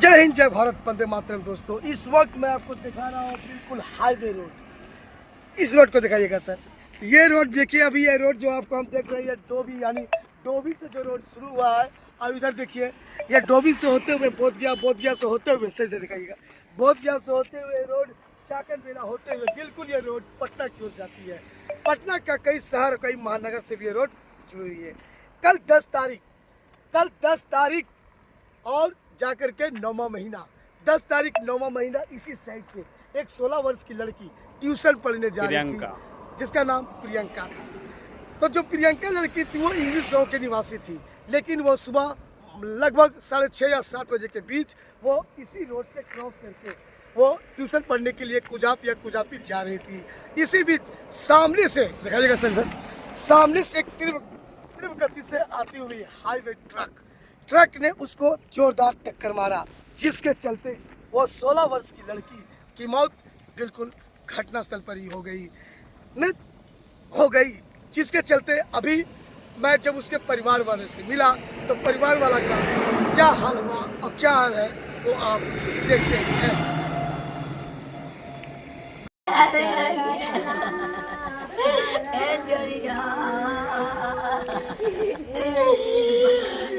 जय हिंद, जय भारत, वंदे मातरम। दोस्तों, इस वक्त मैं आपको दिखा रहा हूँ बिल्कुल हाईवे रोड। इस रोड को दिखाइएगा सर। ये रोड देखिए, अभी ये रोड जो आपको हम देख रहे हैं, डोभी यानी डोभी से जो रोड शुरू हुआ है, अब इधर देखिए, ये डोभी से होते हुए बोधगया से होते हुए सर दिखाइएगा, बोधगया से होते हुए रोड चाकन बेला होते हुए बिल्कुल ये रोड पटना की ओर जाती है। पटना का कई शहर, कई महानगर से भी ये रोड जुड़ी हुई है। कल 10 तारीख और जाकर के 9वां महीना, 10 तारीख 9वां महीना इसी साइड से एक 16 वर्ष की लड़की ट्यूशन पढ़ने जा रही थी, जिसका नाम प्रियंका था। तो जो प्रियंका लड़की थी वो इंग्लिश गांव के निवासी थी, लेकिन वो सुबह लगभग 6:30 या 7 बजे के बीच वो इसी रोड से क्रॉस करके वो ट्यूशन पढ़ने के लिए कुजापी जा रही थी। इसी बीच सामने से दिखाइएगा सर, सामने से एक तीव्र गति से आती हुई हाईवे ट्रक ने उसको जोरदार टक्कर मारा, जिसके चलते वो 16 वर्ष की लड़की की मौत बिल्कुल घटनास्थल पर ही हो गई। जिसके चलते अभी मैं जब उसके परिवार वाले से मिला तो परिवार वाला का क्या हाल हुआ और क्या हाल है वो आप देखते हैं।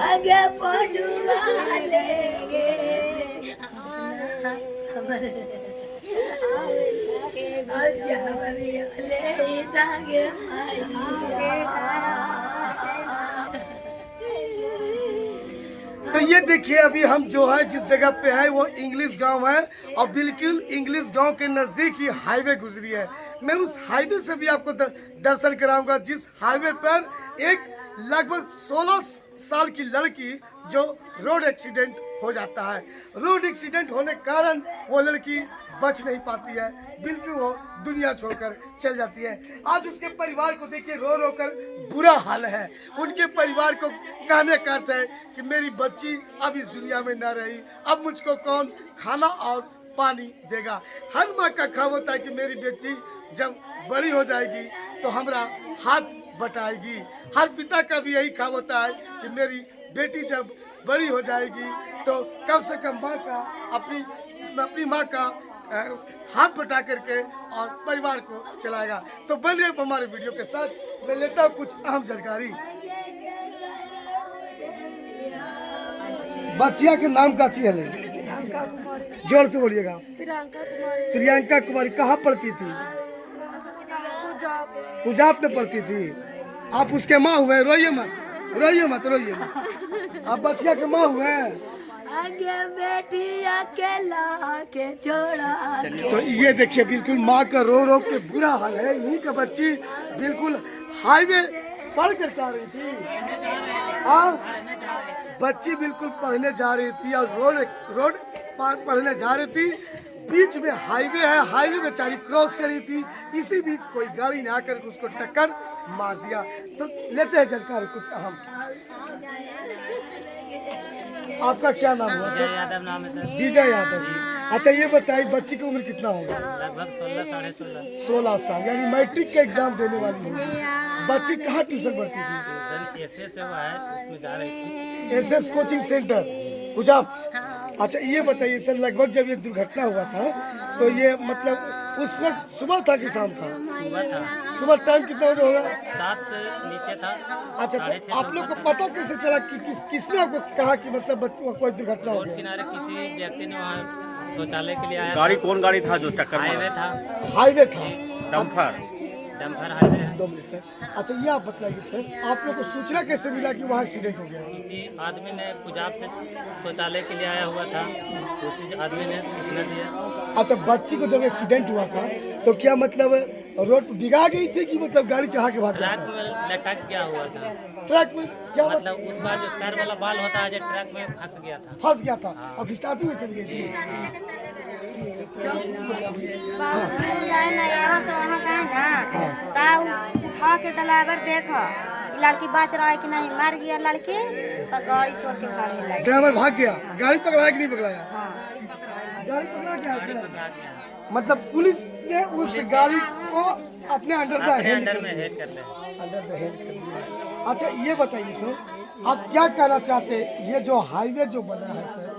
आगे पढ़ुआ लेगे तो ये देखिए, अभी हम जो है जिस जगह पे है वो इंग्लिश गांव है और बिल्कुल इंग्लिश गांव के नज़दीक ही हाईवे गुजरी है। मैं उस हाईवे से भी आपको दर्शन कराऊंगा, जिस हाईवे पर एक लगभग 16 साल की लड़की जो रोड एक्सीडेंट हो जाता है। रोड एक्सीडेंट होने के कारण वो लड़की बच नहीं पाती है, बिल्कुल वो दुनिया छोड़कर चल जाती है। आज उसके परिवार को देखिए, रो रो कर बुरा हाल है। उनके परिवार को कहने का अर्थ है कि मेरी बच्ची अब इस दुनिया में न रही, अब मुझको कौन खाना और पानी देगा। हर माँ का ख्वाब होता है कि मेरी बेटी जब बड़ी हो जाएगी तो हमारा हाथ बटाएगी। हर पिता का भी यही ख्वाब होता है कि मेरी बेटी जब बड़ी हो जाएगी तो कम से कम माँ का अपनी माँ का हाथ बटा करके और परिवार को चलाएगा। तो बनिए हमारे वीडियो के साथ, मैं लेता हूँ कुछ अहम जानकारी। बच्चिया के नाम का चाहिए ले, जोर से बोलिएगा। प्रियंका कुमारी कहाँ पढ़ती थी? कुजाप में पढ़ती थी। आप उसके माँ हुए, रोइए मत। आप बच्चिया के माँ हुए। आगे बेटी अकेला के छोड़ा। तो ये देखिए, बिल्कुल माँ का रो रो के बुरा हाल है। यही का बच्ची बिल्कुल हाईवे पढ़ कर आ रही थी। बच्ची बिल्कुल पढ़ने जा रही थी और रोड पढ़ने जा रही थी। बीच में हाईवे है, हाईवे बेचारी क्रॉस कर रही थी। इसी बीच कोई गाड़ी ने आकर उसको टक्कर मार दिया। तो लेते हैं जानकारी कुछ अहम। आपका क्या नाम हुआ सर? यादव नाम है सर। विजय यादव जी। अच्छा, ये बताइए बच्ची की उम्र कितना होगा? लगभग 16 साल, यानी मैट्रिक का एग्जाम देने वाली होगी। बच्ची कहाँ ट्यूशन पढ़ती थी? ट्यूशन एसएस से हुआ है, उसमें जा रही थी। एसएस कोचिंग सेंटर कुजाप। अच्छा, ये बताइए सर, लगभग जब ये दुर्घटना हुआ था तो ये मतलब उस वक्त सुबह था कि शाम था? सुबह था। सुबह टाइम कितना बजे होगा? 7 से नीचे था। अच्छा, तो आप लोग को पता कैसे चला कि किसने आपको कहा कि मतलब बच्चों को कोई दुर्घटना हो रोड गई? किनारे किसी व्यक्ति ने वहाँ शौचालय के लिए आया। गाड़ी कौन गाड़ी था जो टक्कर हाईवे मारा? था, हाईवे था, डम्फर हाईवे है। 2 मिनट सर। अच्छा, ये आप बताइए सर, आप लोग को सूचना कैसे मिला कि वहाँ एक्सीडेंट हो गया? किसी आदमी ने कुजाप से शौचालय के लिए आया हुआ था, उसी आदमी ने सूचना दिया। अच्छा, बच्ची को जब एक्सीडेंट हुआ था तो क्या मतलब रोड बिगा गई थी कि मतलब गाड़ी चढ़ा के भाग गया ट्रक था? में लटक गया हुआ था। ट्रक में क्या मतलब उसका जो सर वाला बाल होता है, जो ट्रक में फंस गया था। फंस गया था और खिंचाती हुई चली गई थी। यहाँ से वहाँ गए ना, तो उठा के ड्राइवर देखो लड़की बच रहा है कि नहीं, मर गया लड़की तो गाड़ी छोड़ के भागने लगी। ड्राइवर भाग गया। गाड़ी पकड़ाया कि नहीं पकड़ाया? हाँ। गाड़ी पकड़ा गया। मतलब पुलिस ने उस गाड़ी को अपने अंडर द हेड अंडर में हेड करते हैं। अंडर द हेड कर दिया। अच्छा, ये बताइए सर, आप क्या कहना चाहते हैं? ये जो हाईवे जो बना है सर,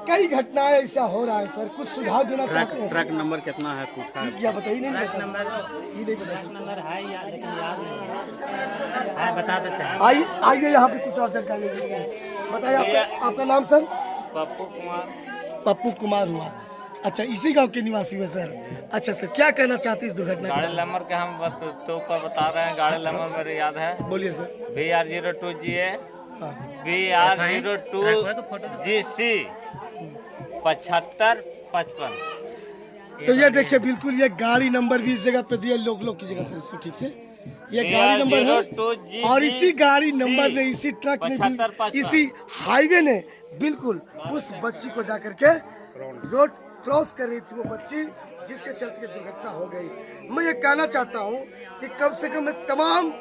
कई घटनाएं ऐसा हो रहा है सर, कुछ सुझाव देना चाहते हैं ट्रक नंबर कितना है पूछा है? क्या बताइए? नहीं ट्रक बता नंबर ये नहीं बता नंबर है याद, लेकिन याद नहीं है, बता देते हैं। आइए आइए यहाँ पे कुछ और जानकारी मिलेगी। बताइए आपका नाम सर? पप्पू कुमार। पप्पू कुमार हुआ। अच्छा, इसी गांव के निवासी हुए सर। अच्छा सर, क्या कहना चाहते हैं इस दुर्घटना के गाड़ी बारे नंबर के हम तो ऊपर बता रहे हैं। गाड़ी नंबर मेरे याद है में? बोलिए सर। BR02GA हाँ। BR02GC 7555। तो ये देखिए, बिल्कुल ये गाड़ी नंबर भी इस जगह पे दिया। लोग कीजिएगा सर इसको ठीक से। ये गाड़ी नंबर है और इसी गाड़ी नंबर ने, इसी ट्रक ने भी, इसी हाईवे ने बिल्कुल उस बच्ची को जाकर के रोड क्रॉस कर रही थी वो बच्ची, जिसके चलते दुर्घटना हो गई। मैं ये कहना चाहता हूँ कि कम से कम मैं तमाम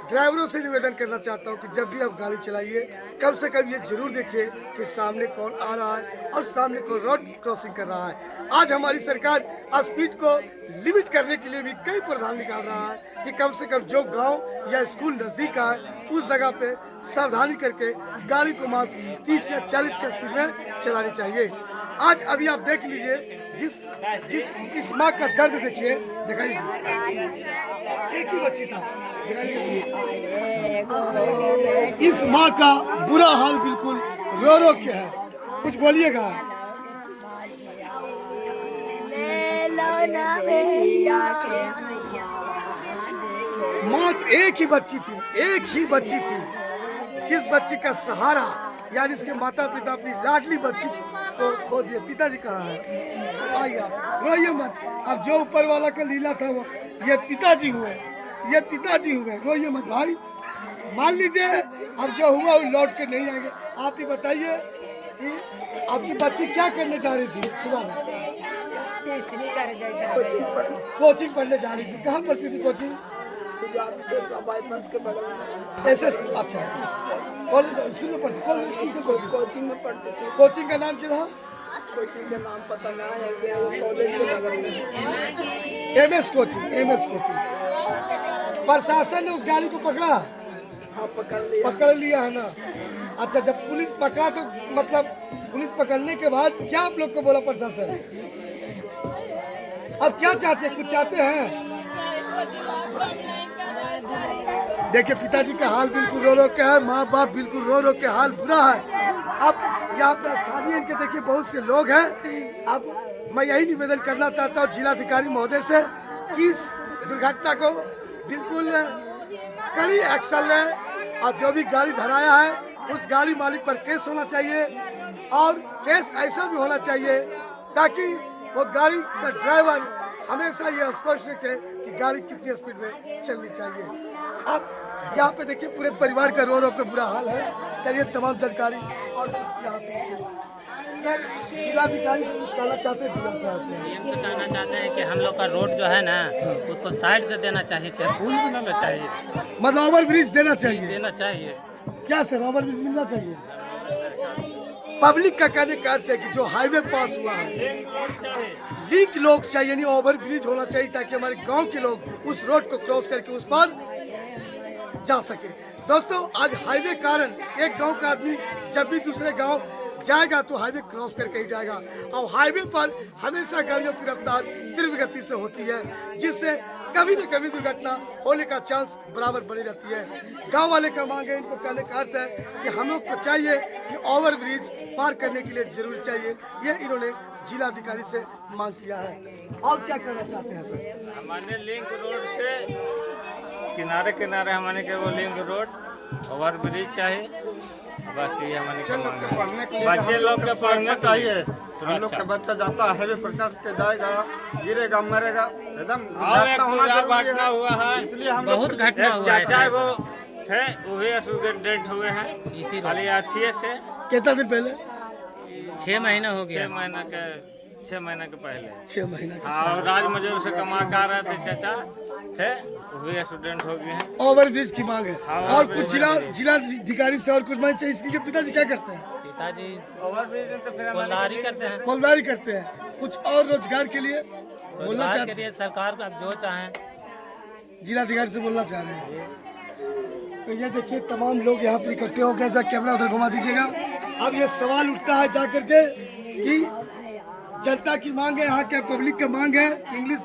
ड्राइवरों से निवेदन करना चाहता हूँ कि जब भी आप गाड़ी चलाइए, कम से कम ये जरूर देखिए कि सामने कौन आ रहा है और सामने कौन रोड क्रॉसिंग कर रहा है। आज हमारी सरकार स्पीड को लिमिट करने के लिए भी कई प्रावधान निकाल रहा है कि कम से कम जो गांव या स्कूल नज़दीक है उस जगह पे सावधानी करके गाड़ी को मात्र 30 या 40 की स्पीड में चलानी चाहिए। आज अभी आप देख लीजिए, जिस इस माँ का दर्द देखिए, दिखाइए जी। एक ही बच्ची था, दिखाइए। इस माँ का बुरा हाल बिल्कुल रो रो के है। कुछ बोलिएगा। मात्र एक ही बच्ची थी, जिस बच्ची का सहारा, यानी इसके माता पिता अपनी लाडली बच्ची को खो दिए। पिताजी कहाँ है? आइए, रोइए मत। अब जो ऊपर वाला का लीला था वो ये पिताजी हुए, रोइए मत भाई। मान लीजिए अब जो हुआ वो लौट के नहीं आएंगे। आप ही बताइए कि आपकी बच्ची क्या करने जा रही थी सुबह में? कोचिंग पढ़ने जा रही थी। कहाँ पढ़ती थी कोचिंग? अच्छा, कॉलेज स्कूल में पढ़ती, कोचिंग में पढ़ती थी। कोचिंग का नाम क्या था? कोचिंग का नाम पता नहीं है, ऐसे कॉलेज के बगल में MS कोचिंग। प्रशासन ने उस गाड़ी को पकड़ा? हाँ, पकड़ लिया है ना। अच्छा, जब पुलिस पकड़ा तो मतलब पुलिस पकड़ने के बाद क्या आप लोग को बोला प्रशासन? अब क्या चाहते हैं? कुछ चाहते हैं? देखिए, पिताजी का हाल बिल्कुल रो रो के है, माँ बाप बिल्कुल रो रो के हाल बुरा है। अब यहाँ पे स्थानीय इनके देखिए बहुत से लोग हैं। अब मैं यही निवेदन करना चाहता हूँ जिलाधिकारी महोदय से कि इस दुर्घटना को बिल्कुल कड़ी एक्शन लें और जो भी गाड़ी धराया है उस गाड़ी मालिक पर केस होना चाहिए, और केस ऐसा भी होना चाहिए ताकि वो गाड़ी का ड्राइवर हमेशा ये स्पष्ट रखे कि गाड़ी कितनी स्पीड में चलनी चाहिए। अब यहाँ पे देखिए पूरे परिवार का रो रो के बुरा हाल है। चलिए तमाम जानकारी और यहाँ से सर जिलाधिकारी से कुछ कहना चाहते हैं? डीएम साहब से कहना चाहते हैं कि हम लोग का रोड जो है ना उसको साइड से देना चाहिए, पुल बनाना चाहिए, मतलब ओवर ब्रिज देना चाहिए। क्या सर, ओवर ब्रिज मिलना चाहिए? पब्लिक का कहने का अर्थ है कि जो हाईवे पास हुआ है लिंक लोग चाहिए, नहीं ओवर ब्रिज होना चाहिए, ताकि हमारे गांव के लोग उस रोड को क्रॉस करके उस पर जा सके। दोस्तों, आज हाईवे कारण एक गांव का आदमी जब भी दूसरे गांव जाएगा तो हाईवे क्रॉस करके ही जाएगा, और हाईवे पर हमेशा गाड़ियों की रफ्तार तीव्र गति से होती है, जिससे कभी न कभी दुर्घटना होने का चांस बराबर बनी रहती है। गांव वाले का मांग है, इनको कहने का अर्थ है कि हम लोग को चाहिए कि ओवर ब्रिज पार करने के लिए जरूर चाहिए। ये इन्होंने जिलाधिकारी से मांग किया है। और क्या करना चाहते हैं सर? हमारे लिंक रोड से किनारे किनारे हमारे के वो लिंक रोड ओवर ब्रिज चाहिए। बस ये हमारे बच्चे लोग के पढ़ने चाहिए। हम लोग का बच्चा जाता है हाईवे पर चढ़ के जाएगा, गिरेगा, मरेगा, एकदम घटना हुआ है। इसलिए हम बहुत घटना हुआ है। चाचा वो थे, वही एक्सीडेंट हुए हैं इसी खाली हाथिये से। कितना दिन पहले? 6 महीना हो गया। 6 महीने के पहले। 6 महीना। हाँ, और राज मजदूर से कमा कर आ रहे थे चाचा थे, वही एक्सीडेंट हो गए हैं। ओवर ब्रिज की मांग है। हाँ, और कुछ जिलाधिकारी से और कुछ मांग चाहिए। इसके पिताजी क्या करते हैं? पिताजी ओवर ब्रिज तो फिर मोलदारी करते हैं। कुछ और रोजगार के लिए बोलना चाहते हैं? सरकार का जो चाहें जिलाधिकारी से बोलना चाह रहे हैं। तो ये देखिए तमाम लोग यहाँ पर इकट्ठे हो गए। कैमरा उधर घुमा दीजिएगा। अब ये सवाल उठता है जाकर के कि जनता की मांग है, यहाँ के पब्लिक की मांग है। इंग्लिश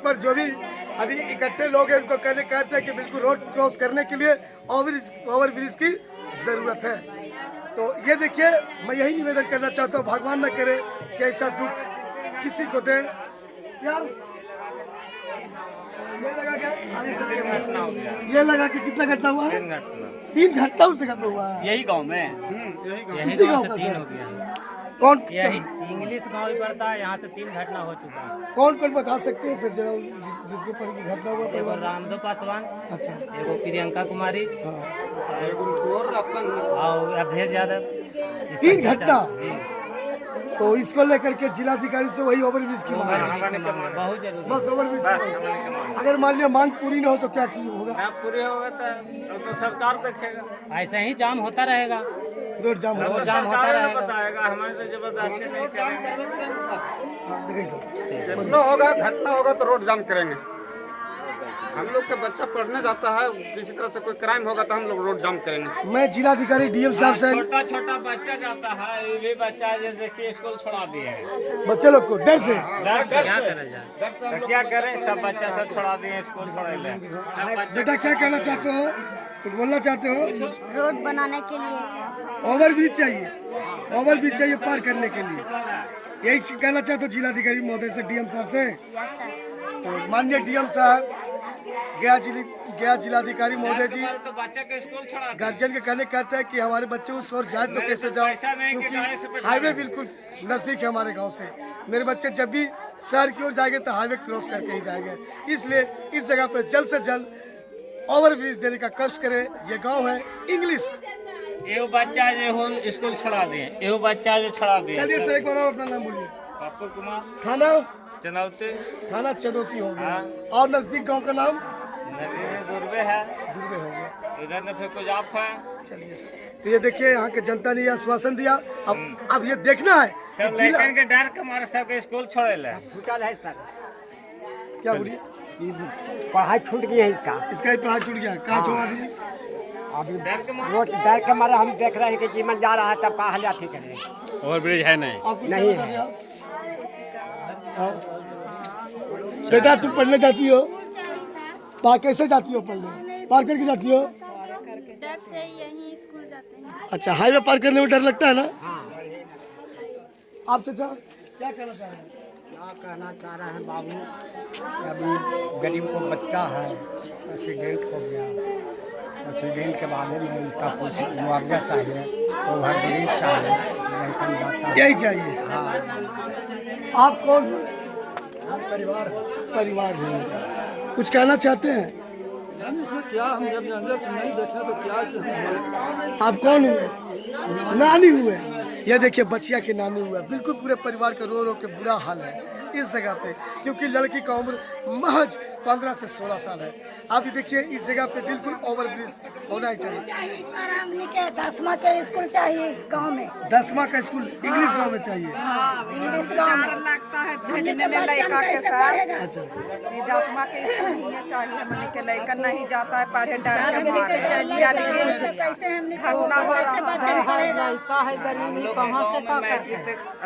पर जो भी अभी इकट्ठे लोग हैं उनको कहते हैं कि बिल्कुल रोड क्रॉस करने के लिए ओवर ब्रिज की ज़रूरत है। तो ये देखिए, मैं यही निवेदन करना चाहता हूँ, भगवान न करे कि ऐसा दुख किसी को दे। यार ये लगा क्या? ये लगा कि कितना घटना हुआ है? 3 घटनाओं से घटना हुआ है यही गांव में इसी गाँव का तीन सर? हो गया। कौन यही इंग्लिश गांव ही पड़ता है, यहाँ से 3 घटना हो चुका है। कौन बता सकते हैं सर जरा, जिसके पर घटना हुआ एगो परिवार? रामदेव पासवान, अच्छा, एगो प्रियंका कुमारी और अवधेश यादव। इस 3 पर घटना। जी, तो इसको लेकर के जिलाधिकारी से वही ओवरब्रिज की मांग है, बहुत जरूरी। बस ओवरब्रिज की मांग। अगर मान लिया मांग पूरी न हो तो क्या होगा? ना पूरे होगा तो सरकार देखेगा, ऐसे ही जाम होता रहेगा, रोड जाम रोड होगा। जाम होता सरकार ने रहेगा। बताएगा, हमारे तो जबरदस्ती नहीं करेंगे। देखिए सर, घटना होगा तो रोड जाम करेंगे। हम लोग का बच्चा पढ़ने जाता है, किसी तरह से कोई क्राइम होगा तो हम लोग रोड जाम करेंगे। मैं जिलाधिकारी डीएम साहब से, छोटा छोटा बच्चा जाता है, ये भी बच्चा जो देखिए स्कूल छोड़ा दिए है, बच्चे लोग को डर से, डर से। क्या करा जाए? तो क्या करें, सब बच्चा सब छोड़ा दिए स्कूल छोड़े ले। सब बच्चा बेटा क्या कहना चाहते हो, कुछ बोलना चाहते हो? रोड बनाने के लिए ओवरब्रिज चाहिए, ओवरब्रिज चाहिए पार करने के लिए, यही कहना चाहते हो जिलाधिकारी महोदय से, डीएम साहब से? Yes sir. तो माननीय डीएम साहब, गया जिलाधिकारी महोदय जी, तो बच्चे के स्कूल छोड़ा दिए। गार्जियन के कहने कहते हैं कि हमारे बच्चे उस ओर जाए तो कैसे जाओ, क्योंकि हाईवे बिल्कुल नज़दीक है हमारे गांव से। मेरे बच्चे जब भी शहर की ओर जाएंगे तो हाईवे क्रॉस करके ही जाएंगे, इसलिए इस जगह पर जल्द से जल्द ओवरब्रिज देने का कष्ट करें। ये गांव है इंग्लिश। एगो बच्चा जो हो स्कूल छोड़ा दिए, एगो बच्चा जो छोड़ा दिए। चलिए सर, एक बार और अपना नाम बोलिए। पप्पू कुमार, थाना चनौती, थाना चनौती हो गया, और नज़दीक गाँव का नाम नदी दुर्बे है, दुर्बे हो गया। इधर ने फिर कुछ आप है। चलिए सर, तो ये देखिए यहाँ के जनता ने ये आश्वासन दिया। अब ये देखना है कि सब जिला लड़कन के डर के मारे सबके स्कूल छोड़े ले। क्या बोलिए, पढ़ाई छूट गई है इसका। इसका ही पढ़ाई छूट गया, कहाँ छोड़ा दिए? अभी डर के मारे रोड डर के मारे हम देख रहे हैं कि जीवन जा रहा है, तब कहा हाल ठीक है। ओवरब्रिज है नहीं। और कुछ नहीं बता दिए आप? हाँ। बेटा तुम पढ़ने जाती हो, पार कैसे जाती हो पढ़ने? पार करके जाती हो? डर से यहीं स्कूल जाते हैं। अच्छा, हाईवे पार करने में डर लगता है ना? आप चाचा क्या कहना चाह रहे हैं? क्या कहना चाह रहे हैं बाबू, अभी गरीब को बच्चा है, एक्सीडेंट हो गया, एक्सीडेंट के बारे में इसका कुछ मुआवजा चाहिए, ओवरब्रिज चाहिए, लड़कन जाता है। यही चाहिए। हाँ, आप कौन? परिवार हैं। कुछ कहना चाहते हैं? क्या हम जब अंदर से नहीं देखे तो क्या से आप कौन हुए? नानी हुए। ये देखिए बच्चिया के नानी हुआ, बिल्कुल पूरे परिवार का रो रो के बुरा हाल है इस जगह पे, क्योंकि लड़की का उम्र महज 15 से 16 साल है। आप ये देखिए इस जगह पे बिल्कुल ओवरब्रिज होना ही चाहिए। सर हमने के 10वां के स्कूल चाहिए गांव में। 10वां का स्कूल इंग्लिश गांव में चाहिए। इंग्लिश गांव में लगता है हमने के बच्चा लड़का के कैसे साथ पढ़ेगा? अच्छा, 10वां के स्कूल ही चाहिए, हमने के लड़का नहीं जाता है पढ़े, डर के हमने के मारे। तो कैसे हमने को घटना हो कैसे रहा बच्चा पढ़ेगा?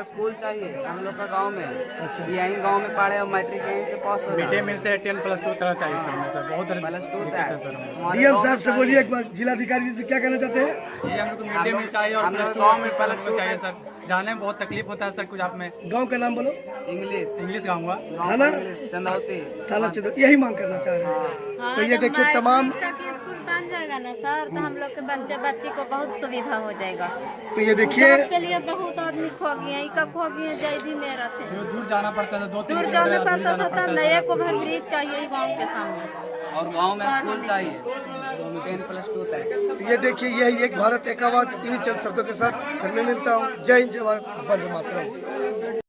स्कूल चाहिए हम लोग का गांव में, अच्छा। यहीं गांव में पढ़े और मैट्रिक यहीं से पास हो मिड डे मील से 10+2 तरह चाहिए सर, मतलब बहुत प्लस 2 तक। डीएम साहब से बोलिए एक बार, जिलाधिकारी जी से क्या कहना चाहते हैं? ये हम लोग को मिड डे मील चाहिए और हम लोग +2 गांव में +2 चाहिए सर। जाने में बहुत तकलीफ होता है सर, कुछ आप में गांव का नाम बोलो। इंग्लिश इंग्लिश गाँव हुआ। थाना चंदौती। थाना चंदौती, यही मांग करना चाह रहे हैं। तो ये देखिए तमाम, स्कूल बन जाएगा ना सर, तो हम लोग के बच्चे को बहुत सुविधा हो जाएगा। तो ये देखिए के लिए बहुत आदमी खो गए, कब खो गए जैदी में रहते हैं, दूर जाना पड़ता था, 2-3 दूर जाना पड़ता था, तब नया ओवरब्रिज चाहिए गाँव के सामने, और गांव में स्कूल चाहिए 10+2 तक। ये देखिए यही एक भारत एक आवाज, इन्हीं चंद शब्दों के साथ फिर मैं मिलता हूँ। जय हिंद, जय भारत, वंदे मातरम।